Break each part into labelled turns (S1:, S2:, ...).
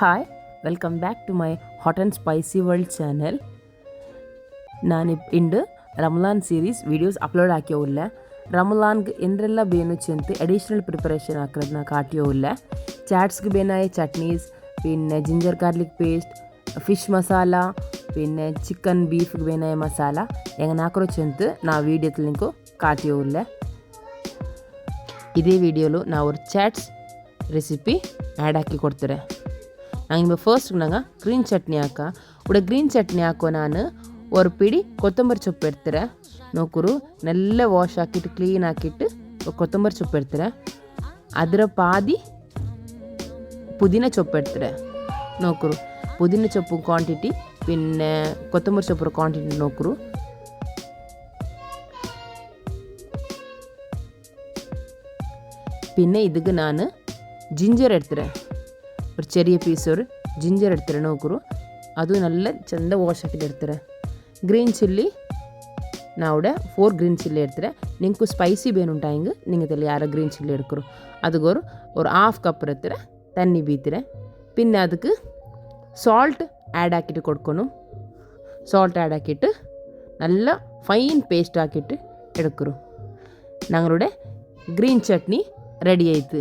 S1: Hi welcome back to my hot and spicy world channel. ನಾನು ಇಂಡು Ramadan series videos upload ആക്കിയോല്ല. റമലാൻക്ക് എന്തെല്ലാം ബേനുവെച്ച് അഡീഷണൽ പ്രിപ്പറേഷൻ ആക്കുന്നതിന് കാട്ടിയോല്ല. ചാറ്റ്സ്ക്ക് ബേനായ ചട്നീസ്, പിന്നെ ginger garlic paste, fish masala, പിന്നെ ಚಿಕನ್ ಬೀಫ್ಗೆ ಬೇನಾಯ ಮಸಾಲ ಹೆಂಗೆ ಹಾಕೋಚಂತ ನಾ ವೀಡಿಯೋದಲ್ಲಿ ನಿಂಕು ಕಾಟಿಯೋಲ್ಲ. ಇದೇ ವಿಡಿಯೋಲು ನಾವು ஒரு ಚಾಟ್ಸ್ ರೆಸಿಪಿ ಆ್ಯಡ್ ಹಾಕಿ ಕೊಡ್ತಾರೆ. நாங்கள் ஃபர்ஸ்ட் நாங்கள் க்ரீன் சட்னி ಹಾಕ க்ரீன் சட்னி ಹಾಕೋ ನಾನು ஒரு பிடி கொத்தமல்லி ಸೊಪ್ಪು ಎಡ್ತಾರೆ. ನೋಕರು ನೆಲ್ಲ ವಾಶ್ ಹಾಕಿಟ್ಟು ಕ್ಲೀನ್ ಹಾಕಿಟ್ಟು ಕೊತ್ತಂಬರಿ ಸೊಪ್ಪು ಎಡ್ತಾರೆ. ಅದರ ಪಾದಿ ಪುದೀನ ಸೊಪ್ಪು ಎಡ್ತಾರೆ. ನೋಕರು പുതിന ചൊപ്പ് ക്വാണ്ടിറ്റി പിന്നെ കൊത്തമ്പരി ചൊപ്പ് ക്വാണ്ടിറ്റി നോക്കൂ. പിന്നെ ഇതിക്ക് ഞാൻ ജിഞ്ചർ എടുത്തിരേൻ, ഒരു ചെറിയ പീസ് ഒരു ജിഞ്ചർ എടുത്തിരേൻ നോക്കൂ. ಅದು നല്ല ಚಂದ ವಾಶ್ ಹಾಕಿಟ್ಟು ಎಡ್ತಾರೆ. ಗ್ರೀನ್ ಚಿಲ್ಲಿ ನಾವುಡೆ 4 ಗ್ರೀನ್ ಚಿಲ್ಲಿ ಎಡ್ತಾರೆ. ನಿಂಕು ಸ್ಪೈಸಿ ಬೇನುಂಟಾಯಿಂಗ್ ನಿಂಗದಲ್ಲಿ ಯಾರ ಗ್ರೀನ್ ಚಿಲ್ಲಿ എടുക്കರು. അതുകൊരു ഒരു 1/2 കപ്പ് എടുത്തിര തണ്ണി ബീത്തിരെ. പിന്നെ ಅದಕ್ಕೆ ಸಾಲ್ಟ್ ಆ್ಯಡ್ ಹಾಕಿಟ್ಟು ಕೊಡ್ಕೊನು. ಸಾಲ್ಟ್ ಆ್ಯಡ್ ಹಾಕಿಟ್ಟು നല്ല ಫೈನ್ ಪೇಸ್ಟ್ ಹಾಕಿಟ್ಟು എടുക്കರು. ഞങ്ങളുടെ ഗ്രീൻ ചട്നി റെഡി ആയിത്ത്.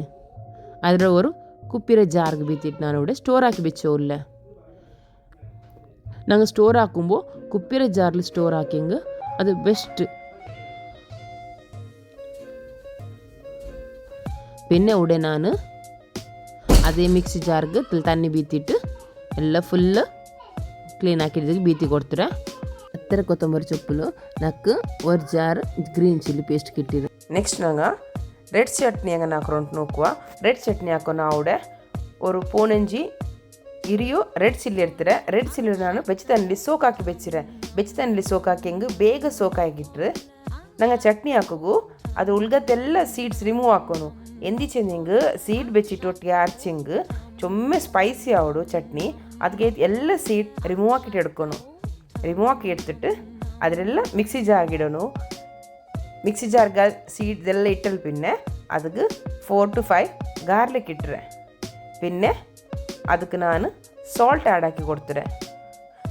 S1: ಅದರ ഒരു കുപ്പിര ജാർക്ക് ബീത്തിട്ട് ഞാനിവിടെ സ്റ്റോർ ആക്കി വെച്ചോല്ല. ഞങ്ങൾ സ്റ്റോർ ആക്കുമ്പോൾ കുപ്പിര ജാറിൽ സ്റ്റോർ ആക്കിയെങ്കിൽ അത് ബെസ്റ്റ്. പിന്നെ ഇവിടെ ഞാൻ ಅದೇ ಮಿಕ್ಸಿ ಜಾರ್ಗೆ ತಣ್ಣಿ ಬೀತಿಟ್ಟು ಎಲ್ಲ ಫುಲ್ಲು ಕ್ಲೀನ್ ಹಾಕಿದ್ದಕ್ಕೆ ಬೀತಿ ಕೊಡ್ತಾರೆ. ಹತ್ತಿರ ಕೊತ್ತಂಬರಿ ಸೊಪ್ಪು ನಕ್ಕು ಒಂದು ಜಾರ್ ಗ್ರೀನ್ ಚಿಲ್ಲಿ ಪೇಸ್ಟ್ ಕಿಟ್ಟಿರು. ನೆಕ್ಸ್ಟ್ ನಂಗೆ ರೆಡ್ ಚಟ್ನಿ ಹೆಂಗೆ ಹಾಕೋಂಟು ನೋಕುವ. ರೆಡ್ ಚಟ್ನಿ ಹಾಕೋ ನಾವುಡೆ ஒரு 15 ಇರಿಯೋ ರೆಡ್ ಚಿಲ್ಲಿ ಇರ್ತಾರೆ. ರೆಡ್ ಚಿಲ್ಲಿ ನಾನು ಬೆಚ್ಚತಣ್ಣಲ್ಲಿ ಸೋಕ್ ಹಾಕಿ ಬೆಚ್ಚತಣ್ಣಲ್ಲಿ ಸೋಕ್ ಹಾಕಿ ಹೆಂಗೆ ಬೇಗ ಸೋಕ್ ಹಾಕಿಟ್ರೆ ನಂಗೆ ಚಟ್ನಿ ಹಾಕೋಗು ಅದು ಉಳ್ಗತ್ತೆಲ್ಲ ಸೀಡ್ಸ್ ರಿಮೂವ್ ಹಾಕೋನು. ಎಂದಿಚೆಂದಿಂಗ್ ಸೀಡ್ ಬೆಚ್ಚಿಟ್ಟೊಟ್ಟಿಗೆ ಅರ್ಚಿಂಗ್ ಚೊಮ್ಮೆ ಸ್ಪೈಸಿ ಆವಡು ಚಟ್ನಿ. ಅದಕ್ಕೆ ಎಲ್ಲ ಸೀಡ್ ರಿಮೂವ್ ಹಾಕಿಟ್ಟು ಎಡ್ಕೊನು. ರಿಮೂವ್ ಹಾಕಿ ಎಡ್ತಿಟ್ಟು ಅದರೆಲ್ಲ ಮಿಕ್ಸಿ ಜಾರ್ಗಿಡೋನು. ಮಿಕ್ಸಿ ಜಾರ್ಗೆ ಸೀಡ್ಸ್ ಎಲ್ಲ ಇಟ್ಟಲ್ಲಿ പിന്നെ ಅದಕ್ಕೆ 4 to 5 ಗಾರ್ಲಿಕ್ ಇಟ್ಟರೆ പിന്നെ ಅದಕ್ಕೆ ನಾನು ಸಾಲ್ಟ್ ಆ್ಯಡ್ ಹಾಕಿ ಕೊಡ್ತಾರೆ.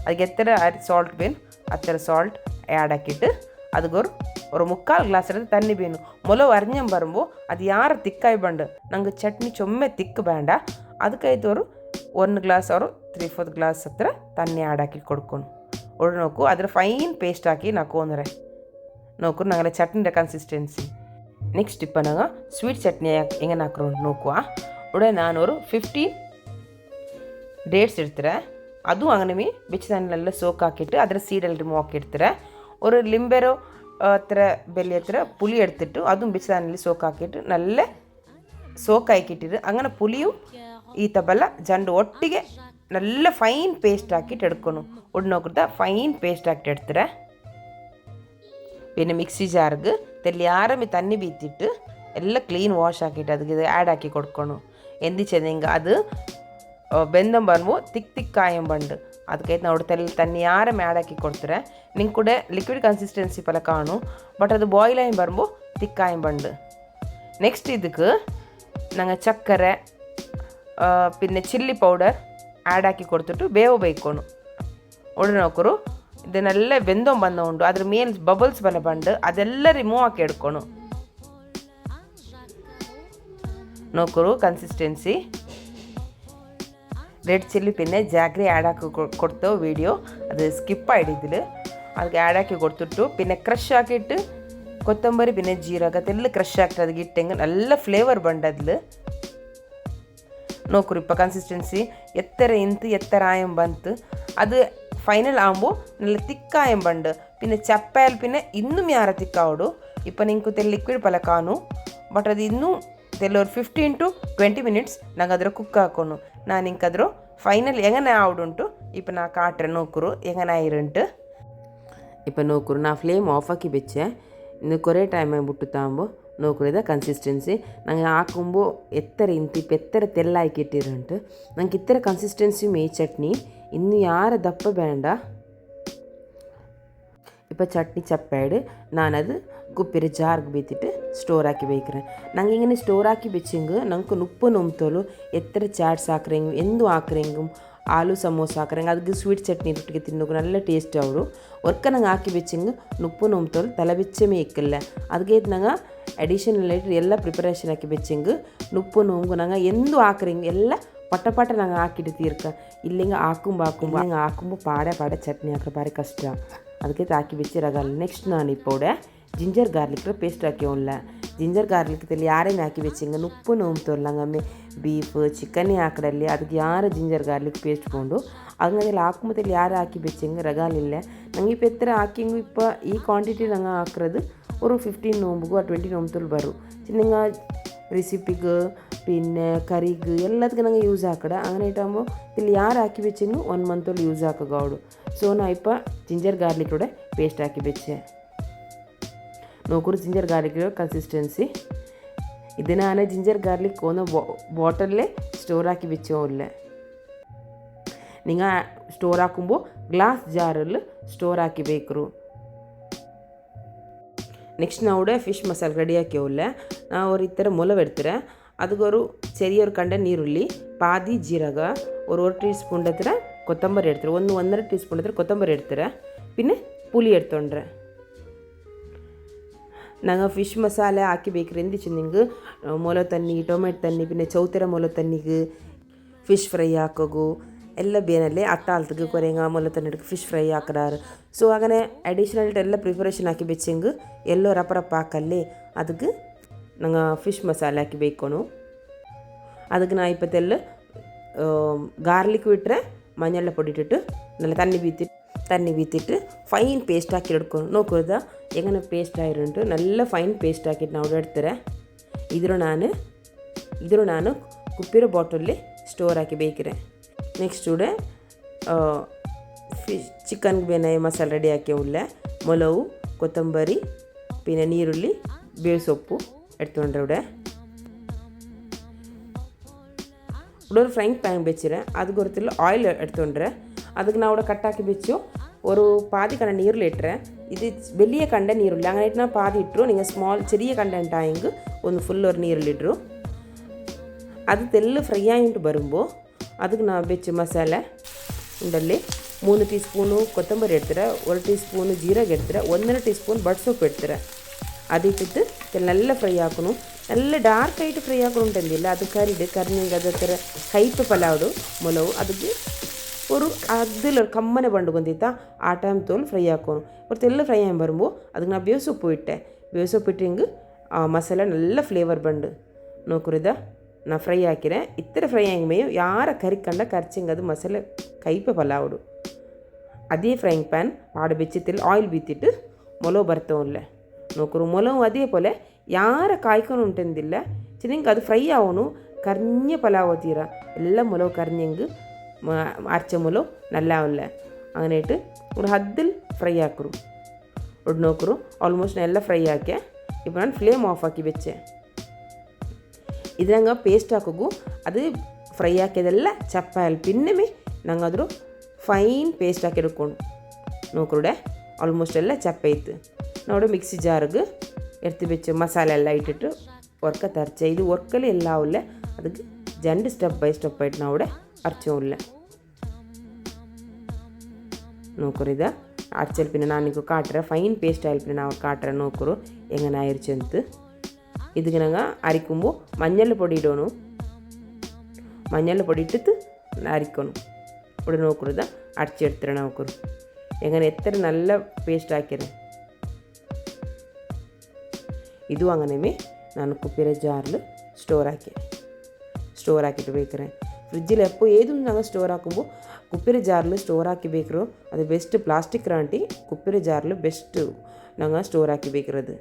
S1: ಅದಕ್ಕೆ ಎತ್ತರ ಸಾಲ್ಟ್ ಬೇನು ಅತ್ತರ ಸಾಲ್ಟ್ ಆ್ಯಡ್ ಹಾಕಿಟ್ಟು ಅದಕ್ಕೆ ஒரு 3/4 ಗ್ಲಾಸ್ എടുത്ത് തണ്ണി ಬೇನು ಮೊಲವು ಅರ್ഞ്ഞം ಬರುമ്പോൾ ಅದು ಯಾರು ತಿಕ್ಕಾಯಿ ಬಂಡು ನಂಗೆ ಚಟ್ನಿ ಚೊಮ್ಮೆ ತಿಕ್ಕು ಬೇಡ. ಅದಕ್ಕೈತೆ ಅವರು 1 ಗ್ಲಾಸ್ ಅವರು 3/4 ಗ್ಲಾಸ್ ಹತ್ರ ತಣ್ಣಿ ಆ್ಯಡ್ ಹಾಕಿ ಕೊಡ್ಕೊಂಡು ಒಡು ನೋಕು ಅದರ ಫೈನ್ ಪೇಸ್ಟ್ ಹಾಕಿ ನಾಕೋಂದ್ರೆ ನೋಕು ನಂಗೆ ಚಟ್ನಿಯ ಕನ್ಸಿಸ್ಟೆನ್ಸಿ. ನೆಕ್ಸ್ಟ್ ಇಪ್ಪ ನಂಗೆ ಸ್ವೀಟ್ ಚಟ್ನಿ ಹೆಂಗೆ ಹಾಕ್ರು ನೋಕುವ. ಉಡೆ ನಾನು ஒரு 15 ಡೇಟ್ಸ್ ಇಡ್ತಾರೆ. ಅದು ಅಂಗನಮಿ ಬೆಚ್ಚದನ್ನೆಲ್ಲ ಸೋಕ್ ಹಾಕಿಟ್ಟು ಅದರ ಸೀಡಲ್ಲಿ ರಿಮೂವ್ ಹಾಕಿಡ್ತಾರೆ. ஒரு ಲಿಂಬೆರೋ ಹತ್ರ ಬೆಲೆ ಹತ್ರ പുളി എടുത്തിട്ട് അതും ಬೆಚ್ಚದನ್ನಲ್ಲಿ ಸೋಕ್ ಹಾಕಿಟ್ಟು നല്ല ಸೋಕ್ ಹಾಕಿಟ್ಟಿರು. അങ്ങനെ പുളിയും ಈತಬಲ್ಲ ಜಂಡು ಒಟ್ಟಿಗೆ നല്ല ಫೈನ್ ಪೇಸ್ಟ್ ಹಾಕಿಟ್ಟು ಎಡ್ಕೊನು. ಒಟ್ಟು ನೋಕ್ಕಿದ ಫೈನ್ ಪೇಸ್ಟ್ ಹಾಕಿಟ್ಟು ಎಡ್ತಾರೆ. പിന്നെ മിക്സി ജാർക്ക് തെല്ലിയാറമി തണ്ണി ബീത്തിട്ട് ಎಲ್ಲ ಕ್ಲೀನ್ ವಾಶ್ ಹಾಕಿಟ್ಟು ಅದಕ್ಕೆ ಆ್ಯಡ್ ಹಾಕಿ ಕೊಡ್ಕೊನು. ಎಂದಿಚೆಂದಿಂಗ ಅದು ಬೆಂದಂ ಬರುമ്പോൾ ತಿಕ್ಕಾಯಂ ಬಂಡು ಅದಕ್ಕೈತೆ ನಾವು ತಣ್ಣಿ ಯಾರಮ್ಮೆ ಆ್ಯಡ್ ಹಾಕಿ ಕೊಡ್ತಾರೆ. ನಿಂಗೆ ಕೂಡ ಲಿಕ್ವಿಡ್ ಕನ್ಸಿಸ್ಟೆನ್ಸಿ ಪಲ ಕಾಣು ಬಟ್ ಅದು ಬಾಯ್ಲ್ ಆಗಿ ಬರುമ്പോൾ ತಿಕ್ಕಾಯಂ ಬಂಡು. ನೆಕ್ಸ್ಟ್ ಇದಕ್ಕೆ ನಂಗೆ ಚಕ್ಕರೆ പിന്നെ ಚಿಲ್ಲಿ ಪೌಡರ್ ಆ್ಯಡ್ ಹಾಕಿ ಕೊಡ್ತಿಟ್ಟು ಬೇವು ಬೇಯ್ಕೊನು. ಒಳ್ಳೆ ನೋಕರು ಇದನ್ನೆಲ್ಲ ಬೆಂದೊಂದು ಬಂದ ಉಂಟು ಅದ್ರ ಮೇಲೆ ಬಬಲ್ಸ್ ಬಲ ಬಂಡು ಅದೆಲ್ಲ ರಿಮೂವ್ ಹಾಕಿ ಎಡ್ಕೊನು. ನೋಕರು ಕನ್ಸಿಸ್ಟೆನ್ಸಿ ರೆಡ್ ಚಿಲ್ಲಿ പിന്നെ ಜಾಗ್ರಿ ಆ್ಯಡ್ ಹಾಕಿ ಕೊಡ್ತೇವೆ. ವೀಡಿಯೋ ಅದು ಸ್ಕಿಪ್ ಆಡಿದ್ದಿಲ್ಲ ಅದಕ್ಕೆ ಆ್ಯಡ್ ಹಾಕಿ ಕೊಡ್ತಿಟ್ಟು പിന്നെ ಕ್ರಷ್ ಹಾಕಿಟ್ಟು ಕೊತ್ತಂಬರಿ പിന്നെ ಜೀರಗ ಅದೆಲ್ಲ ಕ್ರಷ್ ಹಾಕಿಟ್ಟು ಅದಕ್ಕೆ ಇಟ್ಟಂಗೆ നല്ല ಫ್ಲೇವರ್ ಬಂಡದ್ಲು. നോക്കൂ ഇപ്പോൾ കൺസിസ്റ്റൻസി എത്ര ഇൻത്ത് എത്ര ആയം ബന്ത് അത് ഫൈനൽ ആകുമ്പോൾ നല്ല തിക്കായം ബണ്ട് പിന്നെ ചപ്പയാൽ പിന്നെ ഇന്നും യാറെ തിക്കാവോಡು. ഇപ്പോൾ നിങ്ങൾക്ക് തെല്ല ലിക്വിഡ് പല കാണു ಬಟ್ ಅದು ಇನ್ನೂ ತೆಲ್ಲ ഒരു 15 to 20 minutes ನಂಗೆ ಅದರ ಕುಕ್ ಹಾಕೋನು. ನಾನು ನಿಂಗೆ ಅದ್ರ ಫೈನಲ್ ಹೆಂಗನೆ ಆವಡುಂಟು ಇಪ್ಪ ನಾ ಕಾಟ್ರೆ ನೋಕರು ಹೆಂಗನೆ ಆಯಿರುಂಟು. ಇಪ್ಪ ನೋಕರು ನಾ ಫ್ಲೇಮ್ ಆಫ್ ಹಾಕಿ ಬೆಚ್ಚೆ ಇನ್ನು ಕೊರೆ ಟೈಮ್ ಬಿಟ್ಟು ತಾಂಬು ನೋಕರು ಇದ ಕನ್ಸಿಸ್ಟೆನ್ಸಿ ನಂಗೆ ಹಾಕುമ്പോൾ ಎತ್ತರ ಇಂತಿ ಎತ್ತರ ತೆಲ್ಲ ಹಾಕಿಟ್ಟಿರುಂಟು. ನಂಗೆ ಇತ್ತರ ಕನ್ಸಿಸ್ಟೆನ್ಸಿ ಮೇ ಚಟ್ನಿ ಇನ್ನು ಯಾರ ದಪ್ಪ ಬೇಡ. இப்போ சட்னி சப்பாடு நான் அது குப்பிர ஜாருக்கு பீத்திட்டு ஸ்டோர் ஆக்கி வைக்கிறேன். நாங்கள் இங்கே ஸ்டோர் ஆக்கி வச்சுங்க நாங்கள் 30 நொம்பத்தோಲು ಎತ್ತರ ಚಾಟ್ಸ್ ಹಾಕ್ರೆಂಗು ಎಂದು ಹಾಕ್ರೆಂಗು ಆಲೂ ಸಮೋಸ ಹಾಕ್ರೆಂಗೆ ಅದಕ್ಕೆ ಸ್ವೀಟ್ ಚಟ್ನಿ ರೊಟ್ಟಿಗೆ ತಿನ್ನೋಕೆ ನಲ್ಲ ಟೇಸ್ಟ್ ಅವರು ಒರ್ಕ ನಂಗೆ ಹಾಕಿ ಬೆಚ್ಚಂಗೆ 30 ನೊಂಬತ್ತೋಲು ತಲೆ ಬೆಚ್ಚಮೇ ಇಕ್ಕಲ್ಲ ಅದಕ್ಕೆ ನಂಗೆ ಅಡಿಷನಲ್ ಆയിട്ട് ಎಲ್ಲ ಪ್ರಿಪರೇಷನ್ ಹಾಕಿ ಬೆಚ್ಚಂಗೆ 30 ನೊಂಬು ನಂಗೆ ಎಂದು ಹಾಕ್ರೆಂಗೆ ಎಲ್ಲ ಪಟ ನಂಗೆ ಹಾಕಿಟ್ಟು ತೀರ್ಕ ಇಲ್ಲಿಂಗೆ ಹಾಕುಂಬ ಪಾಡೆ ಚಟ್ನಿ ಹಾಕ್ರೆ ಭಾರಿ ಕಷ್ಟ ಅದಕ್ಕೆ ಹಾಕಿ ಬೆಚ್ಚಿರಾಗಲ್ಲ. ನೆಕ್ಸ್ಟ್ ನಾನು ಇಪ್ಪೋಡೆ ಜಿಂಜರ್ ಗಾರ್ಲಿಕ್ ಪೇಸ್ಟ್ ಹಾಕಿ ಉಳ್ಳ ಜಿಂಜರ್ ಗಾರ್ಲಿಕ್ ತಲ್ಲಿ ಯಾರೇನು ಹಾಕಿ ಬೆಚ್ಚಿಂಗೆ 30 ನೊಂಬತ್ತೋಲು ನಂಗೆ ಬೀಫ್ ಚಿಕನ್ನೇ ಹಾಕಡಲ್ಲಿ ಅದಕ್ಕೆ ಯಾರು ಜಿಂಜರ್ ಗಾರ್ಲಿಕ್ ಪೇಸ್ಟ್ ಕೊಂಡು ಅದನ್ನೆಲ್ಲ ಹಾಕುമ്പോൾ ಯಾರು ಹಾಕಿ ಬೆಚ್ಚಂಗೆ ರಗಾಲಿಲ್ಲ ನಂಗೆ ഇപ്പോൾ എത്ര ಹಾಕಿಂಗು ഇപ്പോൾ ಈ ಕ್ವಾಂಟಿಟಿ ನಂಗೆ ಹಾಕಿರೋದು ഒരു 15 നോമ്പുകോ 20 നോമ്പത്തോಳು ಬರು ചിന്നങ്ങ റെസിപ്പിക്ക് പിന്നെ കറിക്ക് എല്ലാത്തിനും ನಂಗೆ ಯೂಸ್ ಹಾಕಡ അങ്ങനെ ಇಟ್ಟಾകുമ്പോൾ ಇಲ್ಲಿ ಯಾರು ಹಾಕಿ ಬೆಚ್ಚಂಗು 1 ಮಂತೋಳು ಯೂಸ್ ಹಾಕೋಗೌಡು. ಸೊ ನಾ ഇപ്പോൾ ಜಿಂಜರ್ ಗಾರ್ಲಿಕ್കൂടെ ಪೇಸ್ಟ್ ಹಾಕಿ ಬೆಚ್ಚೆ നോക്കൂರು ജിഞ്ചർ ഗാർലിക്കിൻ്റെ കൺസിസ്റ്റൻസി ഇത് ഞാൻ ജിഞ്ചർ ഗാർലിക് ഒന്ന് ബോട്ടലിൽ സ്റ്റോർ ആക്കി വെച്ചോല്ല നിങ്ങൾ സ്റ്റോർ ആക്കുമ്പോൾ ഗ്ലാസ് ജാറിൽ സ്റ്റോർ ആക്കി വെക്കರು. ನೆಕ್ಸ್ಟ್ ನಾವು ಫಿಶ್ ಮಸಾಲೆ ರೆಡಿ ಹಾಕಿವಲ್ಲ ನಾವು ஒரு ಇತರ ಮೊಲವು ಎಡ್ತೀರ ಅದಕ್ಕೊರು ചെറിയൊരു കണ്ട ನೀರುಳ್ಳಿ ಪಾದಿ ಜೀರಗ ഒരു 1 ಟೀಸ್ಪೂನ್ ಹತ್ರ ಕೊತ್ತಂಬರಿ ಎಡ್ತೀರ 1.5 ಟೀಸ್ಪೂನ್ ಹತ್ರ ಕೊತ್ತಂಬರಿ ಎಡ್ತೀರ പിന്നെ പുളി എടുത്തോണ്ടര நாங்கள் ஃபிஷ் மசாலா ஆக்கி வைக்கிறேந்துச்சு நீங்கள் ಮೊಲ ತನ್ನಿ ಟೊಮೆಟೊ ತನ್ನಿ പിന്നെ ಚೌತೆರ ಮೊಲ ತನ್ನಿಗೆ ಫಿಶ್ ಫ್ರೈ ಹಾಕೋಗು ಎಲ್ಲ ಬೇನಲ್ಲೇ ಅಟ್ಟಾಲ್ತಗೆ ಕೊರೆಂಗ ಮೊಲ ತನ್ನಿಗೆ ಫಿಶ್ ಫ್ರೈ ಹಾಕಡಾರು. ಸೊ അങ്ങനെ ಅಡಿಷನಲ್ ಎಲ್ಲ ಪ್ರಿಪರೇಷನ್ ಹಾಕಿ ಬೆಚ್ಚಂಗೆ ಎಲ್ಲೋ ರಪ್ಪ ಹಾಕಲ್ಲಿ ಅದಕ್ಕೆ ನಂಗೆ ಫಿಶ್ ಮಸಾಲೆ ಹಾಕಿ ಬೇಯ್ಕೊನು ಅದಕ್ಕೆ ನಾ ಇಪ್ಪತ್ತೆಲ್ಲ ಗಾರ್ಲಿಕ್ ಬಿಟ್ಟರೆ മഞ്ഞളുടെ പൊടി ഇട്ടിട്ട് നല്ല തണ്ണി വീത്തിട്ട് ഫൈൻ പേസ്റ്റ് ആക്കി എടുക്കണം. നോക്കുക എങ്ങനെ പേസ്റ്റ് ആയിട്ടുണ്ട് നല്ല ഫൈൻ പേസ്റ്റ് ആക്കിയിട്ട് ನಾವು എടുത്തರೆ ಇದ್ರ ನಾನು ಕುಪ್ಪಿರೋ ಬಾಟಲ್ಲಿ ಸ್ಟೋರ್ ಹಾಕಿ ಬೇಯ್ಕಿರೆ. ನೆಕ್ಸ್ಟ್ ഇവിടെ ಚಿಕನ್ಗೆ ಬೇನೆ ಮಸಾಲೆ ರೆಡಿ ಹಾಕಿ ಉಳ್ಳೆ ಮೊಲವು ಕೊತ್ತಂಬರಿ പിന്നെ ನೀರುಳ್ಳಿ ಬೇಳೆ ಸೊಪ್ಪು എടുത്തുകൊണ്ട് ഇവിടെ ஒரு ஃப்ரைங் பேன் வச்சுறேன் அதுக்கு ஒருத்தர் ஆயில் எடுத்துட்டுறேன் அதுக்கு நான் ഇവിടെ கட்டாக்கி வச்சு ஒரு பாதி கண்ட நீரில் இட்டுறேன். இது வெளிய கண்ட நீருள்ள അങ്ങനെ ഇട്ടാൽ പാതി ഇട്ടു നിങ്ങൾ സ്മോൾ ചെറിയ കണ്ടന്റ് ആയെങ്കിൽ ഒന്ന് ഫുൾ ഒരു നീരിൽ ഇട്ടു അത് തെല്ല് ഫ്രൈ ആയിട്ട് വരുമ്പോൾ ಅದಕ್ಕೆ ನಾವು ಬೆಚ್ಚ ಮಸಾಲೆ ಉಂಡಲ್ಲಿ 3 ಟೀಸ್ಪೂನು ಕೊತ್ತಂಬರಿ ಎಡ್ತೀರ 1 ಟೀಸ್ಪೂನು ಜೀರಿಗೆ ಎಡ್ತೀರ 1.5 ಟೀಸ್ಪೂನ್ ಬಟ್ ಸೊಪ್ಪು ಎಡ್ತೀರ അതിട്ടിട്ട് നല്ല ഫ്രൈ ആക്കണം. നല്ല ഡാർക്കായിട്ട് ഫ്രൈ ആക്കണുണ്ടെന്നില്ല അത് കറിഞ്ഞെങ്കിൽ ಅದರ ಕೈಪೆ ಪಲಾವ್ದು ಮೊಲವು ಅದಕ್ಕೆ ഒരു അതിലൊരു കമ്മനെ പണ്ട് കൊണ്ടിത്താ ആ ടൈം തോൽ ഫ്രൈ ആക്കണം. കുറച്ചെല്ലാം ഫ്രൈ ആകാൻ വരുമ്പോൾ ಅದಕ್ಕೆ ನಾ ಬೇವು ಸೊಪ್ಪು ಇಟ್ಟೆಂಗೆ ಆ ಮಸಾಲೆ നല്ല ಫ್ಲೇವರ್ ಬಂದು ನೋಕ್ರಿದ ನಾ ಫ್ರೈ ಹಾಕಿರೆ ಇತ್ತರ ಫ್ರೈ ಆಗಿ ಯಾರ ಕರಿಕಂಡ ಕರ್ಚಿಂಗೆ ಅದು ಮಸಾಲೆ ಕೈಪೆ ಪಲಾವ್ಡು ಅದೇ ಫ್ರೈಯಿಂಗ್ ಪ್ಯಾನ್ ಪಾಡ ಬೆಚ್ಚಿತ್ತಿಲ್ಲ ಆಯಿಲ್ ಬೀತಿಟ್ಟು ಮೊಲವು ಬರ್ತವಲ್ಲ നോക്കൂ ಮೊಲವು അതേപോലെ ಯಾರ ಕಾಯ್ಕೊಂಡು ಉಂಟೆಂದಿಲ್ಲ ಚಿನ್ನಂಗೆ ಅದು ಫ್ರೈ ಆವನು ಕರ್ഞ്ഞ ಪಲಾವ್ ತೀರ ಎಲ್ಲ ಮೊಲವು ಕರ್ഞ്ഞെങ്കിൽ അരച്ച ಮೊಲವು നല്ല ആവില്ല അങ്ങനെ ഇട്ട് ഒരു 10 ഫ്രൈ ആക്കರು ಒಟ್ಟು ನೋಕರು ಆಲ್ಮೋಸ್ಟ್ ಎಲ್ಲ ಫ್ರೈ ಹಾಕಿ ഇപ്പോൾ ನಾನು ಫ್ಲೇಮ್ ಆಫ್ ಹಾಕಿ ಬೆಚ್ಚೆ ಇದ್ರಂಗೆ ಪೇಸ್ಟ್ ಹಾಕೋಗು ಅದು ಫ್ರೈ ಹಾಕಿದೆಲ್ಲ ಚಪ್ಪಾಯಲ್ಲಿ ಪಿನ್ನಮೆ ನಂಗೆ ಅದ್ರ ಫೈನ್ ಪೇಸ್ಟ್ ಹಾಕಿ ಇಡ್ಕೊಂಡು ನೋಕರುಡೆ ಆಲ್ಮೋಸ್ಟ್ ಎಲ್ಲ ಚಪ್ಪೆ ಇತ್ತು ನೋಡಿ ಮಿಕ್ಸಿ ಜಾರಿಗೆ ಎಡ್ತು ಬೆಚ್ಚ ಮಸಾಲೆ ಎಲ್ಲ ಇಟ್ಟಿಟ್ಟು ಒರ್ಕ ತರ್ಚೆ ಇದು ಒರ್ಕಲ್ಲಿ ಎಲ್ಲ ಅವಲ್ಲ ಅದಕ್ಕೆ ಜಂಡು ಸ್ಟೆಪ್ ಬೈ ಸ್ಟೆಪ್ ಆಯ್ತು ನಾವು ಅರ್ಚೋಲ್ಲ നോക്കറിത അടച്ചൽ പിന്നെ നാനിക്ക് കാട്ടുற ഫൈൻ പേസ്റ്റ് ആയാലും പിന്നെ ನಾವು കാട്ടുற നോക്കರು എങ്ങനെ ആയിരിച്ചെന്ന് ഇതിಗೆ ನಂಗೆ ಅರಿക്കുമ്പോൾ മഞ്ഞൾ പൊടി ഇടണം മഞ്ഞൾ പൊടി ഇട്ടിട്ട് അരിക്കണം ഇവിടെ നോക്കരുത് അടച്ചെടുത്തിട നോക്കರು എങ്ങനെ എത്ര നല്ല പേസ്റ്റ് ആക്കിയത് ಇದು അങ്ങനെ ನಾನು ಕುಪ್ಪಿರ ಜಾರ್ಲು ಸ್ಟೋರ್ ಹಾಕಿಟ್ಟು ಬೇಕ್ರೆ ಫ್ರಿಜ್ಜಿൽ എപ്പോൾ ഏതും ഞങ്ങൾ സ്റ്റോർ ആക്കുമ്പോൾ കുപ്പിര ജാറിൽ സ്റ്റോർ ആക്കി ಬೇಕರು ಅದು ಬೆಸ್ಟ್ ಪ್ಲಾಸ್ಟಿಕ್ ರಾಂಟಿ ಕುಪ್ಪಿರ ಜಾರ್ಲು ಬೆಸ್ಟ್ ഞങ്ങൾ സ്റ്റോർ ആക്കി ಬೇಕಿರೋದು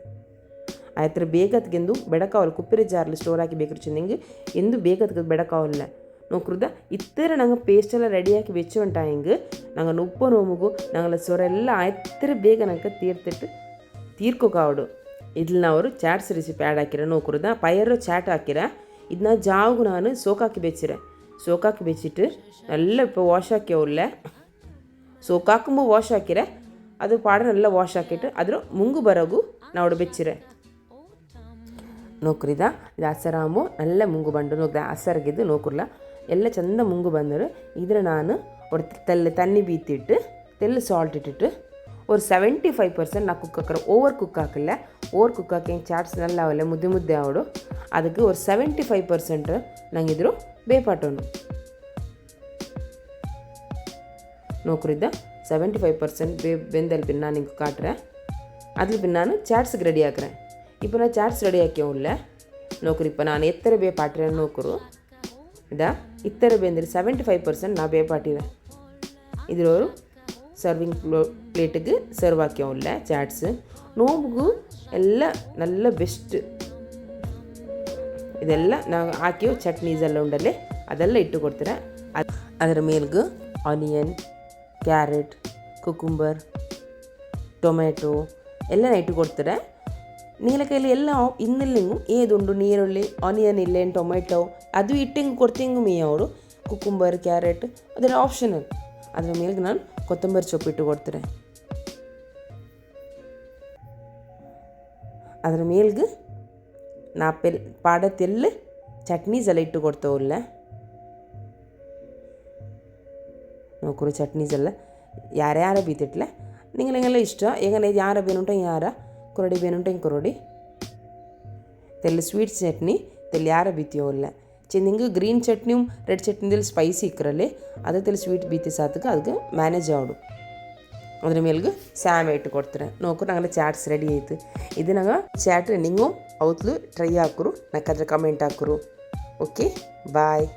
S1: ಆಯ್ತರ ಬೇಗತ್ಗೆಂದು ಬೆಡಕಾವಲ್ಲ ಕುಪ್ಪಿರ ಜಾರ್ಲು സ്റ്റോർ ಆಗಿ ಬೇಕರು ಚೆಂದೆಂಗೆ ಎಂದು ಬೇಗತ್ಗೆ ಬೆಡಕಾವಲ್ಲ ನೋಕ್ರದ ಇತ್ತರ ನಂಗೆ ಪೇಸ್ಟೆಲ್ಲ ರೆಡಿಯಾಗಿ വെച്ചുകൊണ്ടായെങ്കിൽ ഞങ്ങൾ 30 നോമുಗೂ ഞങ്ങൾ ಸೊರೆಲ್ಲ ಆಯ್ತರ ಬೇಗ ನಂಗೆ ತೀರ್ಕೋಕಾವಡು ഇതിൽ ನಾವು ಚಾಟ್ಸ್ ರೆಸಿಪಿ ಆ್ಯಡ್ ಹಾಕಿರ ನೋಕ್ರದ ಪಯರು ಚಾಟ್ ಹಾಕಿರ ಇದನ್ನ ಜಾವ್ಗು ನಾನು ಸೋಕಾಕಿ ಬೆಚ್ಚಿಟ್ಟು നല്ല ഇപ്പോൾ വാഷ് ആക്കിയവില്ല സോക്കാക്കുമ്പോൾ വാഷ് ಹಾಕಿರೆ ಅದು ಪಾಡ നല്ല ವಾಶ್ ಹಾಕಿಟ್ಟು ಅದ್ರ ಮುಂಗು ಬರೋಗು ನಾವು ಬೆಚ್ಚಿರೆ ನೋಕ್ರಿದ ಇದು ಹಸರಾಮು ನಲ್ಲ ಮುಂಗು ಬಂಡು ನೋಕ್ರ ಹಸರ್ಗಿದ್ದು ನೋಕುರ್ಲ ಎಲ್ಲ ಚಂದ ಮುಂಗು ಬಂದರು ಇದ್ರ ನಾನು ஒரு தண்ணி பீத்திட்டு தெல்லு சால்ட் இட்டுட்டு ஒரு 75% நான் குக் ஆக்குறேன். ஓவர் குக் ஆக்கல. ஓவர் குக் ஆக்கி சாட்ஸ் நல்லா ஆகல முದ್ದೆ ಮುದ್ದೆ ಆವಡು ಅದಕ್ಕೆ ஒரு 75% ನಂಗೆ ಇದ್ರು ಬೇಪಾಟೋನು ನೋಕ್ರಿದ್ದ 75% ಬೆಂದಲ್ಲಿ பின் நான் ನಿಮಗೆ ಕಾಟ್ರೆ அதில் பின் நான் சாட்ஸுக்கு ரெடி ஆக்குறேன். இப்போ நான் சாட்ஸ் ரெடி ஆக்கியும் இல்லை ನೋಕ್ರಿ இப்போ ನಾನು ಎತ್ತರ ಬೇಪಾಟ್ರೆ ನೋಕರು ಇದಾ ಇತ್ತರ ಬೆಂದಿರಿ 75% நான் ಬೇಪಾಟಿದೆ ಇದ್ರ ஒரு ಸರ್ವಿಂಗ್ ಪ್ಲೇಟಿಗೆ ಸರ್ವ್ ಹಾಕ್ಯವಿಲ್ಲ ಚಾಟ್ಸ್ ನೋವಿಗೂ ಎಲ್ಲ നല്ല ಬೆಸ್ಟ್ ಇದೆಲ್ಲ ನಾವು ಹಾಕಿಯೋ ಚಟ್ನೀಸ್ ಎಲ್ಲ ಉಂಡಲ್ಲಿ ಅದೆಲ್ಲ ಇಟ್ಟು ಕೊಡ್ತಾರೆ. ಅದರ ಮೇಲ್ಗೆ ಆನಿಯನ್ ಕ್ಯಾರೆಟ್ ಕುಕುಂಬರ್ ಟೊಮೆಟೊ ಎಲ್ಲ ಇಟ್ಟು ಕೊಡ್ತಾರೆ. ನೀಲ ಕೈಲಿ ಎಲ್ಲ ಇನ್ನಿಲ್ಲಿಂಗು ಏದುಂಡು ನೀರುಳ್ಳಿ ಆನಿಯನ್ ಇಲ್ಲೆ ಟೊಮೆಟೊ ಅದು ಇಟ್ಟಿಂಗ್ ಕೊಡ್ತಿಂಗು ಮೀ ಅವರು ಕುಕುಂಬರ್ ಕ್ಯಾರೆಟ್ ಅದೆಲ್ಲ ಆಪ್ಷನಲ್. ಅದರ ಮೇಲ್ಗೆ ನಾನು ಕೊತ್ತಂಬರಿ ಸೊಪ್ಪು ಇಟ್ಟು ಕೊಡ್ತಾರೆ. ಅದರ ಮೇಲ್ಗೆ ನಾ ಪಾಡತ್ತೆಲ್ಲ ಚಟ್ನೀಸ್ ಎಲ್ಲ ಇಟ್ಟು ಕೊಡ್ತಾವಲ್ಲ ನೋಕರು ಚಟ್ನೀಸ್ ಎಲ್ಲ ಯಾರ್ಯಾರ ಬೀತಿಟ್ಲೆ ನಿಂಗೆಲ್ಲ ಇಷ್ಟ ಈಗ ಯಾರ ಬೇನುಂಟ ಯಾರ ಕೊರಡಿ ಬೇನುಂಟ ಹಿಂಗೆ ಕೊರಡಿ ತೆಲ್ಲ ಸ್ವೀಟ್ ಚಟ್ನಿ ತೆಲ್ಲ ಯಾರ ಬೀತಿಯೋಲ್ಲ ನಿಂಗೆ ಗ್ರೀನ್ ಚಟ್ನಿயும் ரெட் ಚಟ್ನಿದಲ್ಲಿ ಸ್ಪೈಸಿ ಇಕ್ಕರಲ್ಲಿ ಅದೇ ತೆಲ್ಲ ಸ್ವೀಟ್ ಬೀತಿ ಸಾತಕ್ಕೆ ಅದಕ್ಕೆ ಮ್ಯಾನೇಜ್ ಆವಡು. ಅದ್ರ ಮೇಲ್ಗೆ ಸ್ಯಾಮ್ ಇಟ್ಟು ಕೊಡ್ತಾರೆ ನೋಕರು ನಂಗೆ ಚಾಟ್ಸ್ ರೆಡಿ ಆಯ್ತು. ಇದು ನಂಗೆ ಚಾಟ್ ನಿಂಗೂ ಅವತ್ತು ಟ್ರೈ ಹಾಕರು ನಂಗೆ ಅದ್ರ ಕಮೆಂಟ್ ಹಾಕರು. Okay bye.